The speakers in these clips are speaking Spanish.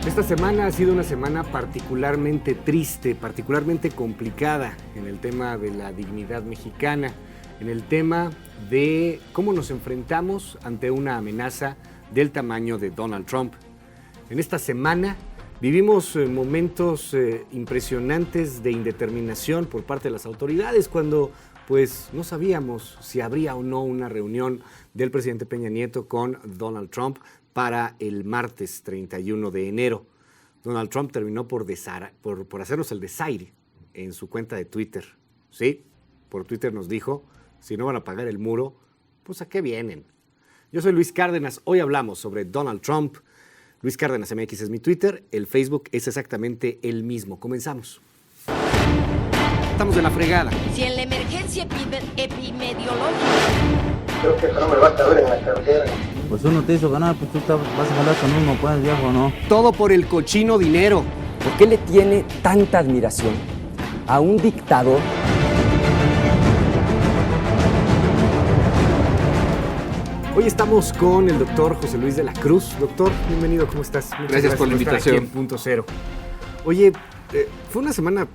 Esta semana ha sido una semana particularmente triste, particularmente complicada en el tema de la dignidad mexicana, en el tema de cómo nos enfrentamos ante una amenaza del tamaño de Donald Trump. En esta semana vivimos momentos impresionantes de indeterminación por parte de las autoridades cuando pues no sabíamos si habría o no una reunión del presidente Peña Nieto con Donald Trump para el martes 31 de enero. Donald Trump terminó por hacernos el desaire en su cuenta de Twitter. Sí, por Twitter nos dijo, si no van a pagar el muro, pues ¿a qué vienen? Yo soy Luis Cárdenas, hoy hablamos sobre Donald Trump. Luis Cárdenas MX es mi Twitter, el Facebook es exactamente el mismo. Comenzamos. Estamos de la fregada. Si en la emergencia epidemiológica... Creo que eso no me va a caber en la cartera. Pues uno te hizo ganar, pues tú vas a jalar con uno, pues viejo, ¿no? Todo por el cochino dinero. ¿Por qué le tiene tanta admiración a un dictador? Hoy estamos con el doctor José Luis de la Cruz. Doctor, bienvenido, ¿cómo estás? Muchas gracias por la invitación. Estar aquí en Punto Cero. Oye, fue una semana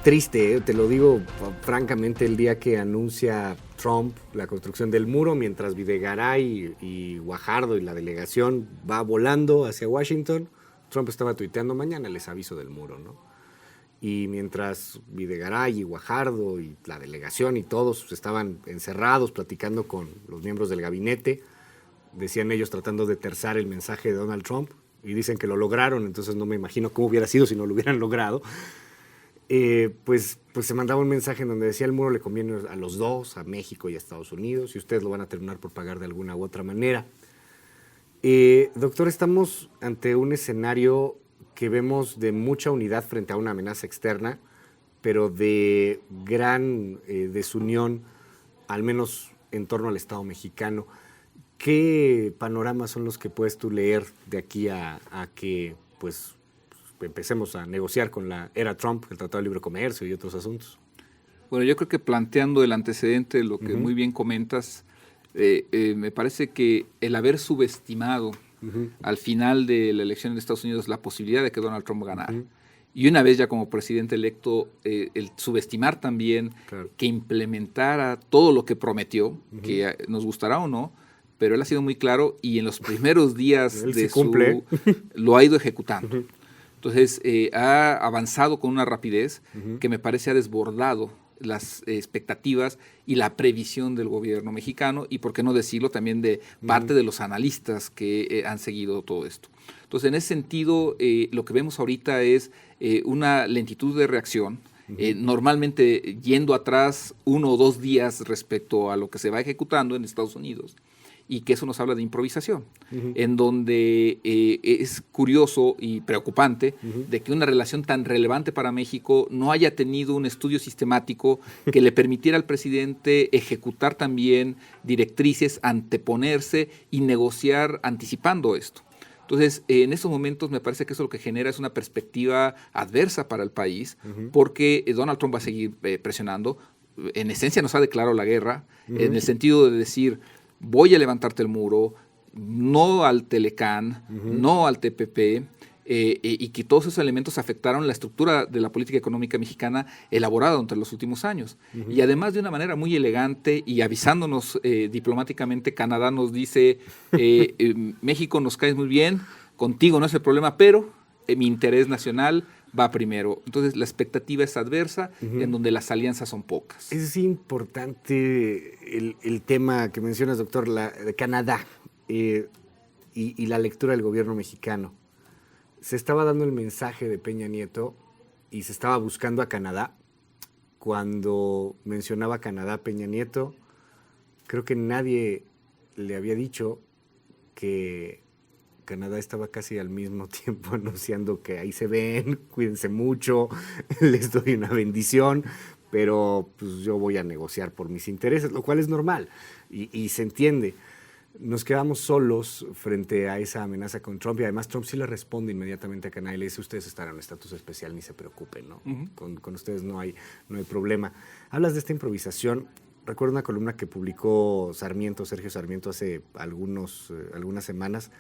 triste, te lo digo francamente, el día que anuncia Trump la construcción del muro, mientras Videgaray y Guajardo y la delegación va volando hacia Washington, Trump estaba tuiteando, mañana les aviso del muro, ¿no? Y mientras Videgaray y Guajardo y la delegación y todos estaban encerrados platicando con los miembros del gabinete, decían ellos tratando de terzar el mensaje de Donald Trump, y dicen que lo lograron, entonces no me imagino cómo hubiera sido si no lo hubieran logrado. Pues se mandaba un mensaje en donde decía el muro le conviene a los dos, a México y a Estados Unidos, y ustedes lo van a terminar por pagar de alguna u otra manera. Doctor, estamos ante un escenario que vemos de mucha unidad frente a una amenaza externa, pero de gran desunión, al menos en torno al Estado mexicano. ¿Qué panoramas son los que puedes tú leer de aquí a que pues empecemos a negociar con la era Trump, el Tratado de Libre Comercio y otros asuntos? Bueno, yo creo que planteando el antecedente de lo que muy bien comentas, me parece que el haber subestimado al final de la elección en Estados Unidos la posibilidad de que Donald Trump ganara, y una vez ya como presidente electo, el subestimar también que implementara todo lo que prometió, que nos gustará o no, pero él ha sido muy claro y en los primeros días de lo ha ido ejecutando. Entonces, ha avanzado con una rapidez que me parece ha desbordado las expectativas y la previsión del gobierno mexicano y, por qué no decirlo, también de parte de los analistas que han seguido todo esto. Entonces, en ese sentido, lo que vemos ahorita es una lentitud de reacción, normalmente yendo atrás 1 o 2 días respecto a lo que se va ejecutando en Estados Unidos, y que eso nos habla de improvisación, en donde es curioso y preocupante de que una relación tan relevante para México no haya tenido un estudio sistemático que le permitiera al presidente ejecutar también directrices, anteponerse y negociar anticipando esto. Entonces, en estos momentos me parece que eso lo que genera es una perspectiva adversa para el país, porque Donald Trump va a seguir presionando. En esencia nos ha declarado la guerra, en el sentido de decir, voy a levantarte el muro, no al Telecán, no al TPP, y que todos esos elementos afectaron la estructura de la política económica mexicana elaborada entre los últimos años. Y además de una manera muy elegante y avisándonos diplomáticamente, Canadá nos dice, México nos caes muy bien, contigo no es el problema, pero mi interés nacional va primero. Entonces la expectativa es adversa, en donde las alianzas son pocas. Es importante el tema que mencionas, doctor, de Canadá y la lectura del gobierno mexicano. Se estaba dando el mensaje de Peña Nieto y se estaba buscando a Canadá. Cuando mencionaba Canadá Peña Nieto, creo que nadie le había dicho que Canadá estaba casi al mismo tiempo anunciando que ahí se ven, cuídense mucho, les doy una bendición, pero pues yo voy a negociar por mis intereses, lo cual es normal y se entiende. Nos quedamos solos frente a esa amenaza con Trump y además Trump sí le responde inmediatamente a Canadá y le dice, ustedes estarán en estatus especial, ni se preocupen, ¿no? Con ustedes no hay problema. Hablas de esta improvisación. Recuerdo una columna que publicó Sergio Sarmiento, hace algunas semanas,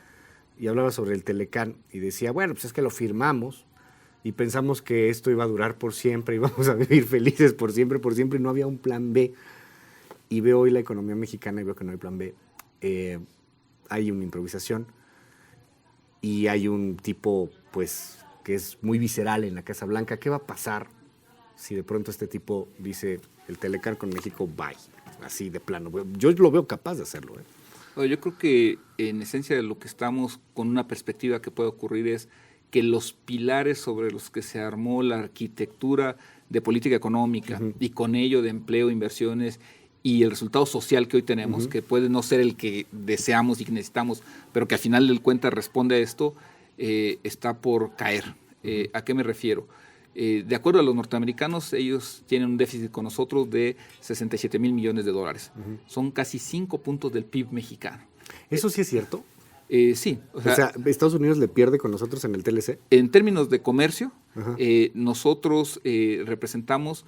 y hablaba sobre el Telecán y decía, bueno, pues es que lo firmamos y pensamos que esto iba a durar por siempre y vamos a vivir felices por siempre, y no había un plan B. Y veo hoy la economía mexicana y veo que no hay plan B. Hay una improvisación y hay un tipo, pues, que es muy visceral en la Casa Blanca. ¿Qué va a pasar si de pronto este tipo dice el Telecán con México, bye? Así de plano. Yo lo veo capaz de hacerlo. Yo creo que en esencia de lo que estamos con una perspectiva que puede ocurrir es que los pilares sobre los que se armó la arquitectura de política económica y con ello de empleo, inversiones y el resultado social que hoy tenemos, que puede no ser el que deseamos y que necesitamos, pero que al final del cuenta responde a esto, está por caer. ¿A qué me refiero? De acuerdo a los norteamericanos, ellos tienen un déficit con nosotros de 67 mil millones de dólares. Son casi 5 puntos del PIB mexicano. ¿Eso sí es cierto? Sí. O sea, ¿Estados Unidos le pierde con nosotros en el TLC? En términos de comercio, nosotros representamos,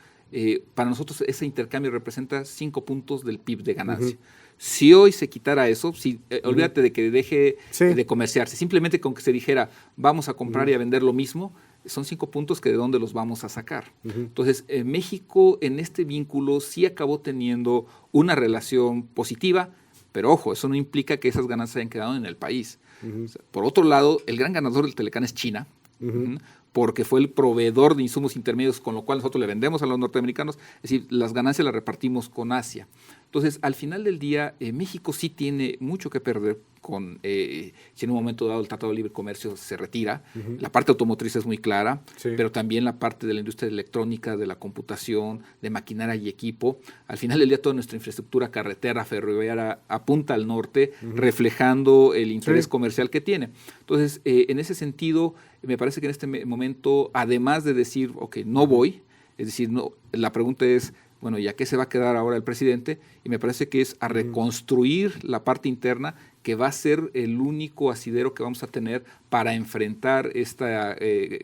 para nosotros ese intercambio representa 5 puntos del PIB de ganancia. Si hoy se quitara eso, olvídate de que deje de comerciarse, simplemente con que se dijera vamos a comprar y a vender lo mismo, son 5 puntos que de dónde los vamos a sacar. Entonces, México en este vínculo sí acabó teniendo una relación positiva, pero ojo, eso no implica que esas ganancias hayan quedado en el país. O sea, por otro lado, el gran ganador del Telecán es China, porque fue el proveedor de insumos intermedios con lo cual nosotros le vendemos a los norteamericanos, es decir, las ganancias las repartimos con Asia. Entonces, al final del día, México sí tiene mucho que perder con, si en un momento dado el Tratado de Libre Comercio se retira. La parte automotriz es muy clara, pero también la parte de la industria electrónica, de la computación, de maquinaria y equipo. Al final del día, toda nuestra infraestructura carretera, ferroviaria, apunta al norte, reflejando el interés comercial que tiene. Entonces, en ese sentido, me parece que en este momento, además de decir, ok, no voy, es decir, no, la pregunta es, bueno, ¿y a qué se va a quedar ahora el presidente? Y me parece que es a reconstruir la parte interna, que va a ser el único asidero que vamos a tener para enfrentar esta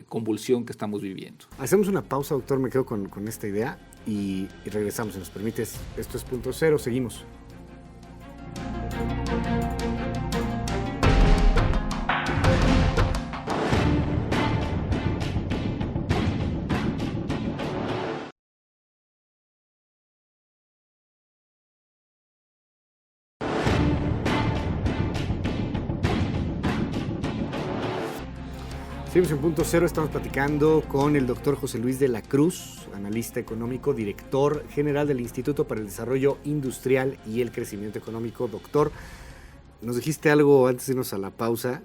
convulsión que estamos viviendo. Hacemos una pausa, doctor, me quedo con esta idea y regresamos, si nos permites. Esto es Punto Cero, seguimos. Seguimos en Punto Cero, estamos platicando con el doctor José Luis de la Cruz, analista económico, director general del Instituto para el Desarrollo Industrial y el Crecimiento Económico. Doctor, nos dijiste algo antes de irnos a la pausa.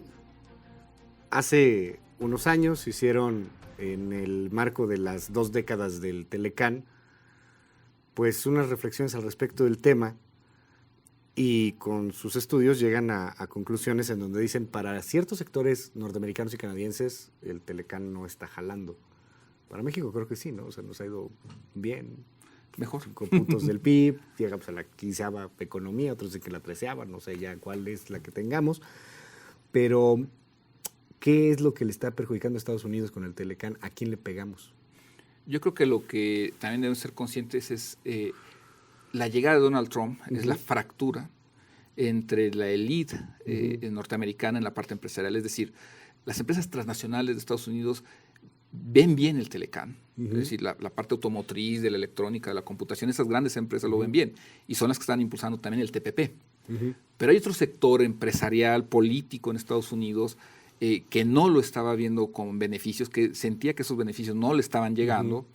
Hace unos años se hicieron, en el marco de las 2 décadas del Telecán, pues unas reflexiones al respecto del tema, y con sus estudios llegan a conclusiones en donde dicen, para ciertos sectores norteamericanos y canadienses, el Telecán no está jalando. Para México creo que sí, ¿no? O sea, nos ha ido bien. Mejor. 5 puntos del PIB, llegamos a la 15ª economía, otros dicen que la 13ª, no sé ya cuál es la que tengamos. Pero, ¿qué es lo que le está perjudicando a Estados Unidos con el Telecán? ¿A quién le pegamos? Yo creo que lo que también deben ser conscientes es la llegada de Donald Trump, es la fractura entre la élite norteamericana en la parte empresarial. Es decir, las empresas transnacionales de Estados Unidos ven bien el Telecán, es decir, la parte automotriz, de la electrónica, de la computación, esas grandes empresas lo ven bien y son las que están impulsando también el TPP. Pero hay otro sector empresarial, político en Estados Unidos que no lo estaba viendo con beneficios, que sentía que esos beneficios no le estaban llegando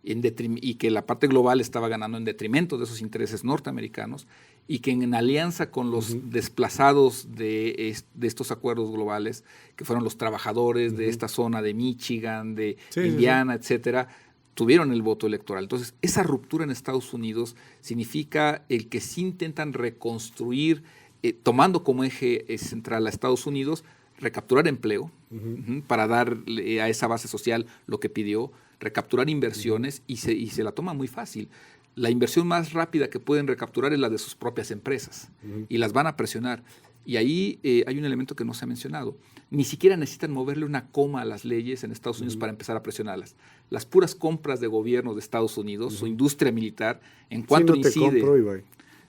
y que la parte global estaba ganando en detrimento de esos intereses norteamericanos y que en alianza con los desplazados de estos acuerdos globales, que fueron los trabajadores de esta zona de Michigan, de Indiana, etcétera, tuvieron el voto electoral. Entonces, esa ruptura en Estados Unidos significa el que sí intentan reconstruir, tomando como eje central a Estados Unidos, recapturar empleo para darle a esa base social lo que pidió, recapturar inversiones y se la toma muy fácil. La inversión más rápida que pueden recapturar es la de sus propias empresas y las van a presionar. Y ahí hay un elemento que no se ha mencionado. Ni siquiera necesitan moverle una coma a las leyes en Estados Unidos para empezar a presionarlas. Las puras compras de gobierno de Estados Unidos, su industria militar, en cuanto incide. Compro,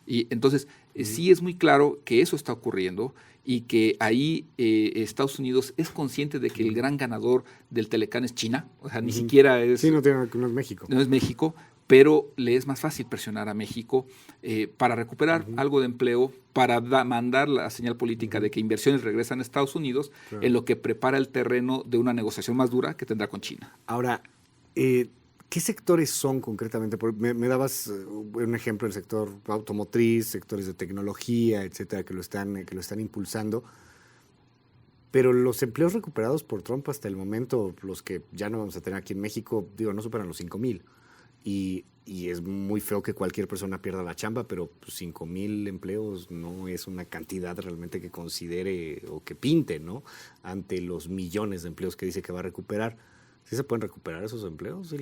y entonces, sí es muy claro que eso está ocurriendo y que ahí Estados Unidos es consciente de que el gran ganador del Telecán es China, o sea, ni siquiera es... Sí, no es México. No es México, pero le es más fácil presionar a México para recuperar algo de empleo, para mandar la señal política de que inversiones regresan a Estados Unidos, en lo que prepara el terreno de una negociación más dura que tendrá con China. Ahora, ¿qué sectores son concretamente? Me dabas un ejemplo del sector automotriz, sectores de tecnología, etcétera, que lo están impulsando. Pero los empleos recuperados por Trump hasta el momento, los que ya no vamos a tener aquí en México, no superan los 5,000. Y es muy feo que cualquier persona pierda la chamba, pero 5,000 empleos no es una cantidad realmente que considere o que pinte, ¿no? Ante los millones de empleos que dice que va a recuperar. ¿Sí se pueden recuperar esos empleos?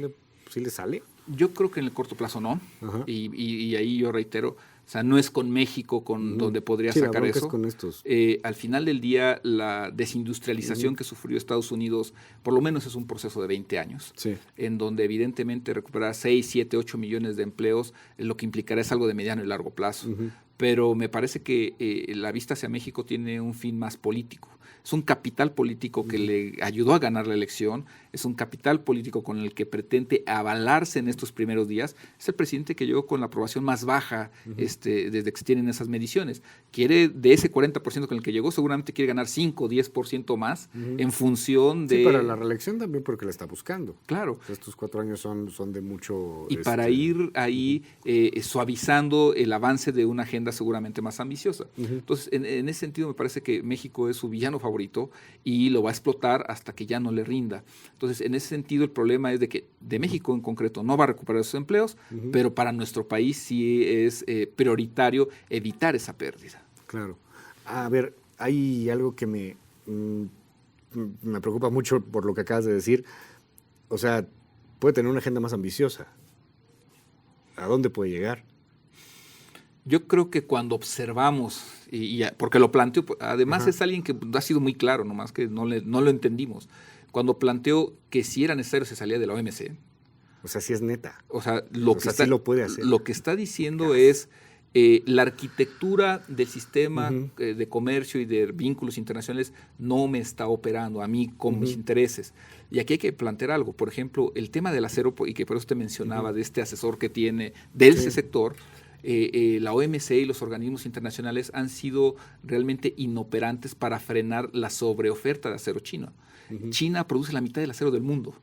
¿Sí le sale? Yo creo que en el corto plazo no. Y ahí yo reitero, o sea, no es con México donde podría sacar eso. Es con estos. Al final del día, la desindustrialización que sufrió Estados Unidos, por lo menos es un proceso de 20 años, en donde evidentemente recuperar 6, 7, 8 millones de empleos, lo que implicará es algo de mediano y largo plazo. Pero me parece que la vista hacia México tiene un fin más político. Es un capital político que le ayudó a ganar la elección, es un capital político con el que pretende avalarse en estos primeros días. Es el presidente que llegó con la aprobación más baja desde que se tienen esas mediciones. Quiere, de ese 40% con el que llegó, seguramente quiere ganar 5 o 10% más en función de... Sí, para la reelección también porque la está buscando. Claro. Estos 4 años son de mucho... Y para ir ahí suavizando el avance de una agenda seguramente más ambiciosa. Entonces, en ese sentido me parece que México es su villano favorito y lo va a explotar hasta que ya no le rinda. Entonces, en ese sentido, el problema es de que de México en concreto no va a recuperar esos empleos, pero para nuestro país sí es prioritario evitar esa pérdida. Claro. A ver, hay algo que me preocupa mucho por lo que acabas de decir. O sea, puede tener una agenda más ambiciosa. ¿A dónde puede llegar? Yo creo que cuando observamos, porque lo planteó, además es alguien que ha sido muy claro, nomás que no lo entendimos. Cuando planteó que si era necesario se salía de la OMC. O sea, sí es neta. O sea, sí lo puede hacer. Lo que está diciendo es la arquitectura del sistema de comercio y de vínculos internacionales no me está operando a mí con mis intereses. Y aquí hay que plantear algo. Por ejemplo, el tema del acero, y que por eso te mencionaba de este asesor que tiene de ese sector, la OMC y los organismos internacionales han sido realmente inoperantes para frenar la sobreoferta de acero chino. China produce la mitad del acero del mundo.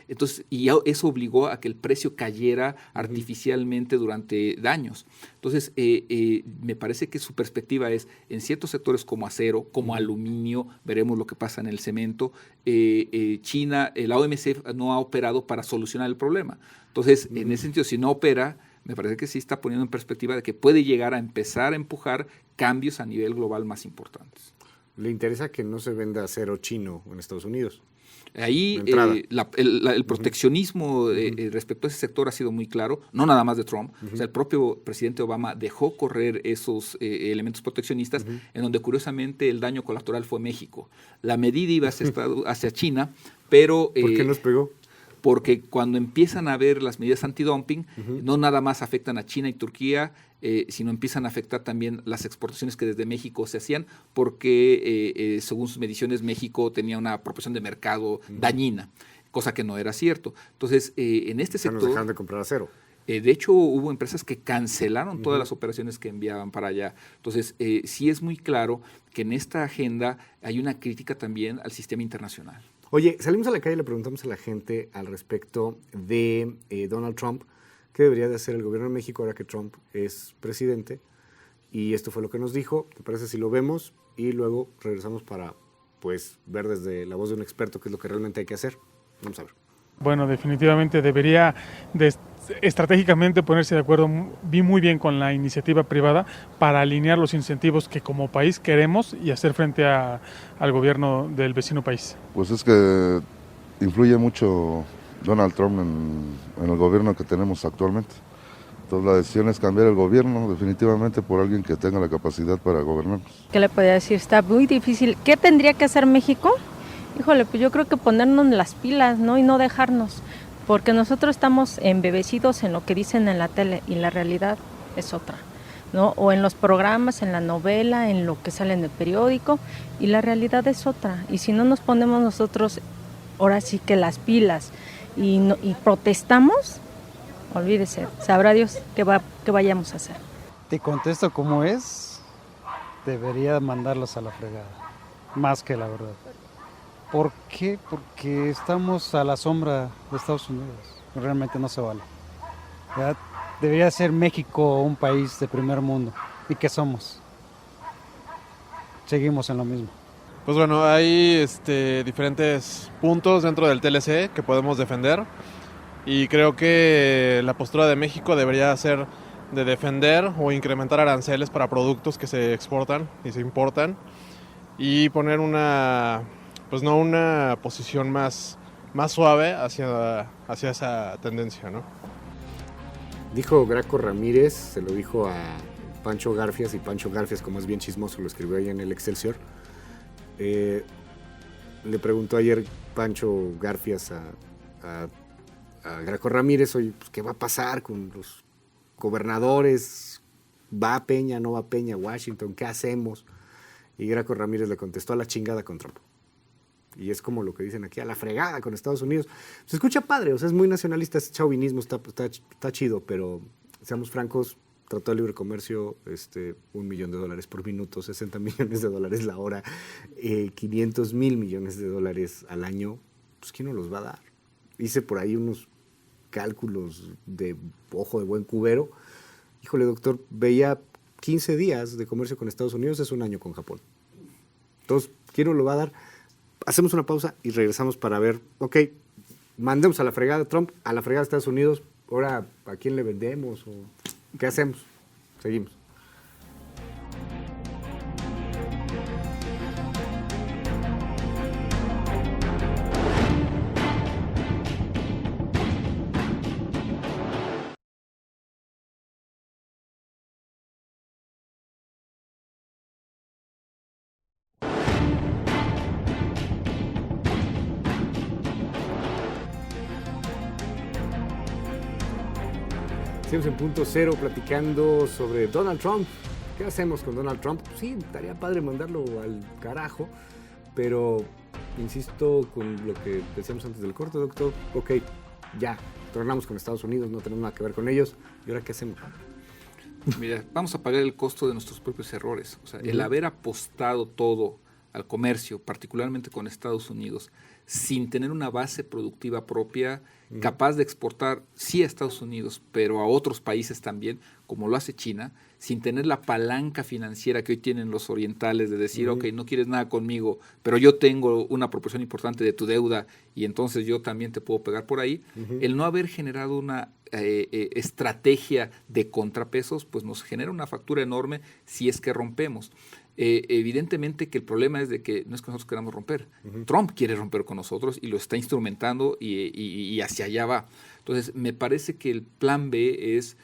Entonces, y eso obligó a que el precio cayera artificialmente durante años. Entonces, me parece que su perspectiva es, en ciertos sectores como acero, como aluminio, veremos lo que pasa en el cemento, China, la OMC no ha operado para solucionar el problema. Entonces, en ese sentido, si no opera, me parece que sí está poniendo en perspectiva de que puede llegar a empezar a empujar cambios a nivel global más importantes. ¿Le interesa que no se venda acero chino en Estados Unidos? Ahí el proteccionismo respecto a ese sector ha sido muy claro, no nada más de Trump. O sea, el propio presidente Obama dejó correr esos elementos proteccionistas, en donde curiosamente el daño colateral fue México. La medida iba hacia China, pero... ¿Por qué nos pegó? Porque cuando empiezan a ver las medidas antidumping, no nada más afectan a China y Turquía, sino empiezan a afectar también las exportaciones que desde México se hacían, porque según sus mediciones México tenía una proporción de mercado dañina, cosa que no era cierto. Entonces, en este sector... Nos dejaron de comprar acero. De hecho, hubo empresas que cancelaron todas las operaciones que enviaban para allá. Entonces, sí es muy claro que en esta agenda hay una crítica también al sistema internacional. Oye, salimos a la calle y le preguntamos a la gente al respecto de Donald Trump, qué debería de hacer el gobierno de México ahora que Trump es presidente. Y esto fue lo que nos dijo. ¿Te parece si lo vemos? Y luego regresamos para ver desde la voz de un experto qué es lo que realmente hay que hacer. Vamos a ver. Bueno, definitivamente debería estratégicamente ponerse de acuerdo muy bien con la iniciativa privada para alinear los incentivos que como país queremos y hacer frente al gobierno del vecino país. Pues es que influye mucho Donald Trump en el gobierno que tenemos actualmente. Entonces la decisión es cambiar el gobierno definitivamente por alguien que tenga la capacidad para gobernarnos. ¿Qué le podría decir? Está muy difícil. ¿Qué tendría que hacer México? Híjole, pues yo creo que ponernos las pilas, ¿no? Y no dejarnos, porque nosotros estamos embebecidos en lo que dicen en la tele y la realidad es otra. ¿no? O en los programas, en la novela, en lo que sale en el periódico, y la realidad es otra. Y si no nos ponemos nosotros, ahora sí que las pilas, y protestamos, olvídese, sabrá Dios qué vayamos a hacer. Te contesto como es, debería mandarlos a la fregada, más que la verdad. ¿Por qué? Porque estamos a la sombra de Estados Unidos, realmente no se vale. ¿Verdad? Debería ser México un país de primer mundo, ¿y qué somos? Seguimos en lo mismo. Pues bueno, hay diferentes puntos dentro del TLC que podemos defender y creo que la postura de México debería ser de defender o incrementar aranceles para productos que se exportan y se importan y poner una posición más suave hacia esa tendencia, ¿no? Dijo Graco Ramírez, se lo dijo a Pancho Garfias, y Pancho Garfias, como es bien chismoso, lo escribió ahí en el Excelsior. Le preguntó ayer Pancho Garfias a Graco Ramírez, oye, pues, ¿qué va a pasar con los gobernadores? ¿Va Peña, no va Peña, Washington? ¿Qué hacemos? Y Graco Ramírez le contestó: a la chingada con Trump. Y es como lo que dicen aquí, a la fregada con Estados Unidos. Se escucha padre, o sea, es muy nacionalista, ese chauvinismo está chido, pero seamos francos, Tratado de Libre Comercio, $1 millón por minuto, $60 millones la hora, 500 mil millones de dólares al año, pues ¿quién nos los va a dar? Hice por ahí unos cálculos de ojo de buen cubero. Híjole, doctor, veía 15 días de comercio con Estados Unidos, es un año con Japón. Entonces, ¿quién nos lo va a dar? Hacemos una pausa y regresamos para ver, ok, mandemos a la fregada a Trump, a la fregada a Estados Unidos, ahora ¿a quién le vendemos? ¿O qué hacemos? Seguimos. Estamos en Punto Cero platicando sobre Donald Trump. ¿Qué hacemos con Donald Trump? Sí, estaría padre mandarlo al carajo, pero insisto con lo que decíamos antes del corte, doctor. Ok, ya, tornamos con Estados Unidos, no tenemos nada que ver con ellos. ¿Y ahora qué hacemos? Mira, vamos a pagar el costo de nuestros propios errores. O sea, el haber apostado todo al comercio, particularmente con Estados Unidos, sin tener una base productiva propia, capaz de exportar, sí a Estados Unidos, pero a otros países también, como lo hace China, sin tener la palanca financiera que hoy tienen los orientales de decir, ok, no quieres nada conmigo, pero yo tengo una proporción importante de tu deuda y entonces yo también te puedo pegar por ahí. El no haber generado una estrategia de contrapesos, pues nos genera una factura enorme si es que rompemos. Evidentemente que el problema es de que no es que nosotros queramos romper. Trump quiere romper con nosotros y lo está instrumentando y hacia allá va. Entonces, me parece que el plan B es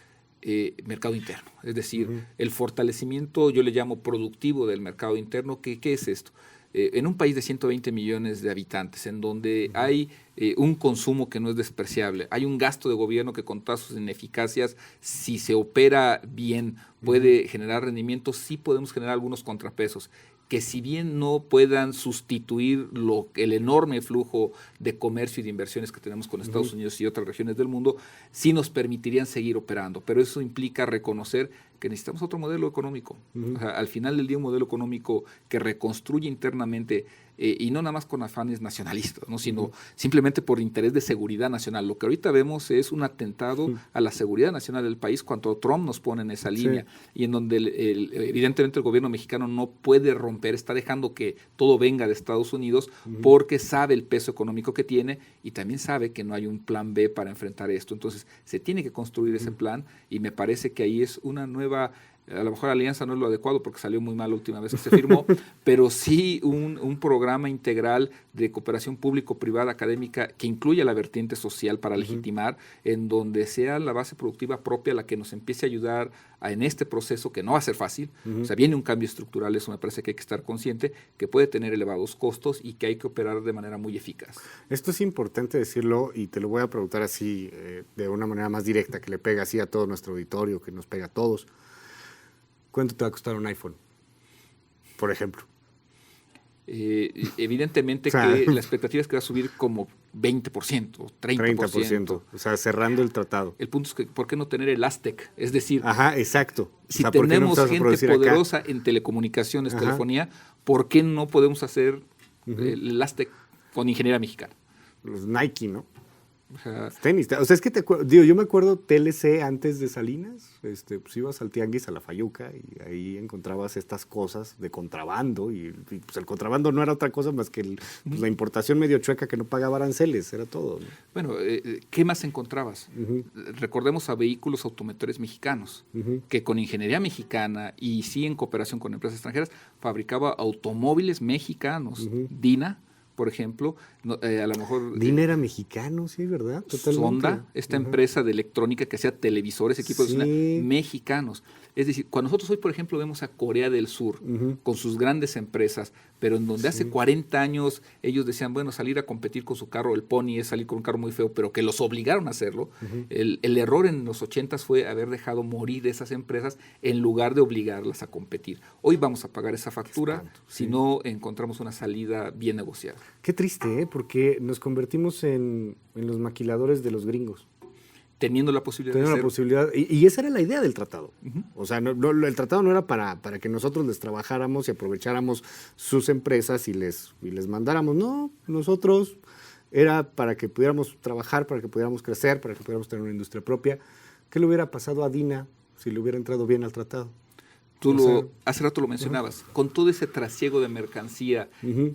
mercado interno, es decir, el fortalecimiento, yo le llamo productivo del mercado interno. ¿Qué es esto? En un país de 120 millones de habitantes, en donde hay un consumo que no es despreciable, hay un gasto de gobierno que con todas sus ineficacias, si se opera bien, puede generar rendimientos, sí podemos generar algunos contrapesos, que si bien no puedan sustituir el enorme flujo de comercio y de inversiones que tenemos con Estados Unidos y otras regiones del mundo, sí nos permitirían seguir operando. Pero eso implica reconocer que necesitamos otro modelo económico. O sea, al final del día, un modelo económico que reconstruye internamente y no nada más con afanes nacionalistas, ¿no? Sino simplemente por interés de seguridad nacional. Lo que ahorita vemos es un atentado a la seguridad nacional del país cuando Trump nos pone en esa línea y en donde evidentemente el gobierno mexicano no puede romper, está dejando que todo venga de Estados Unidos porque sabe el peso económico que tiene y también sabe que no hay un plan B para enfrentar esto. Entonces se tiene que construir ese plan y me parece que ahí es una nueva... A lo mejor alianza no es lo adecuado porque salió muy mal la última vez que se firmó, pero sí un programa integral de cooperación público-privada académica que incluya la vertiente social para legitimar, en donde sea la base productiva propia la que nos empiece a ayudar en este proceso que no va a ser fácil. O sea, viene un cambio estructural, eso me parece que hay que estar consciente, que puede tener elevados costos y que hay que operar de manera muy eficaz. Esto es importante decirlo y te lo voy a preguntar así, de una manera más directa, que le pega así a todo nuestro auditorio, que nos pega a todos. ¿Cuánto te va a costar un iPhone? Por ejemplo. Evidentemente O sea, que la expectativa es que va a subir como 20%, 30%. O sea, cerrando el tratado. El punto es que, ¿por qué no tener el Aztec? Es decir, Ajá, exacto. si O sea, ¿por qué no tenemos empezamos a gente producir acá? poderosa en telecomunicaciones, Ajá. telefonía, ¿por qué no podemos hacer el Aztec con ingeniería mexicana? Los Nike, ¿no? O sea, Tenis. O sea, es que digo, yo me acuerdo TLC antes de Salinas, pues ibas al tianguis a la Fayuca y ahí encontrabas estas cosas de contrabando y, pues el contrabando no era otra cosa más que pues, la importación medio chueca que no pagaba aranceles, era todo, ¿no? bueno, ¿qué más encontrabas? Recordemos a vehículos automotores mexicanos, que con ingeniería mexicana y sí en cooperación con empresas extranjeras, fabricaba automóviles mexicanos. Dina, por ejemplo, a lo mejor... Dina era mexicano, sí, ¿verdad? Totalmente. Sonda, esta empresa de electrónica que hacía televisores, equipos de cocina, mexicanos. Es decir, cuando nosotros hoy, por ejemplo, vemos a Corea del Sur con sus grandes empresas, pero en donde hace 40 años ellos decían, bueno, salir a competir con su carro, el Pony es salir con un carro muy feo, pero que los obligaron a hacerlo. El error en los 80s fue haber dejado morir esas empresas en lugar de obligarlas a competir. Hoy vamos a pagar esa factura si no encontramos una salida bien negociada. Qué triste, ¿eh? Porque nos convertimos en los maquiladores de los gringos. Teniendo la posibilidad Teniendo de la posibilidad, y esa era la idea del tratado. O sea, el tratado no era para que nosotros les trabajáramos y aprovecháramos sus empresas y les mandáramos. No, nosotros era para que pudiéramos trabajar, para que pudiéramos crecer, para que pudiéramos tener una industria propia. ¿Qué le hubiera pasado a Dina si le hubiera entrado bien al tratado? Hace rato lo mencionabas, con todo ese trasiego de mercancía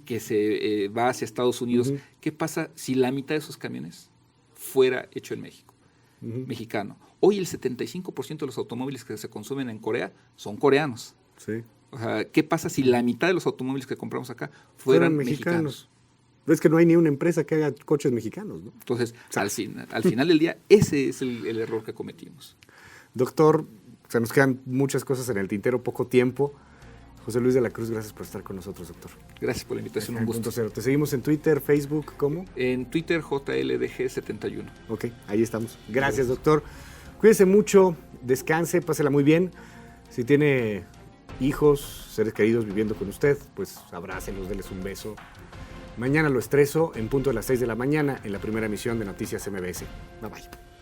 que se va hacia Estados Unidos, ¿qué pasa si la mitad de esos camiones fuera hecho en México? Mexicano. Hoy el 75% de los automóviles que se consumen en Corea son coreanos. Sí. O sea, ¿qué pasa si la mitad de los automóviles que compramos acá fueran mexicanos? Es que no hay ni una empresa que haga coches mexicanos, ¿no? Entonces, al final del día, ese es el error que cometimos. Doctor, se nos quedan muchas cosas en el tintero, poco tiempo. José Luis de la Cruz, gracias por estar con nosotros, doctor. Gracias por la invitación, un gusto. Te seguimos en Twitter, Facebook, ¿cómo? En Twitter, JLDG71. Ok, ahí estamos. Gracias, doctor. Cuídese mucho, descanse, pásela muy bien. Si tiene hijos, seres queridos viviendo con usted, pues abrácelos, déles un beso. Mañana lo estreso en punto de las 6 de la mañana en la primera emisión de Noticias MBS. Bye bye.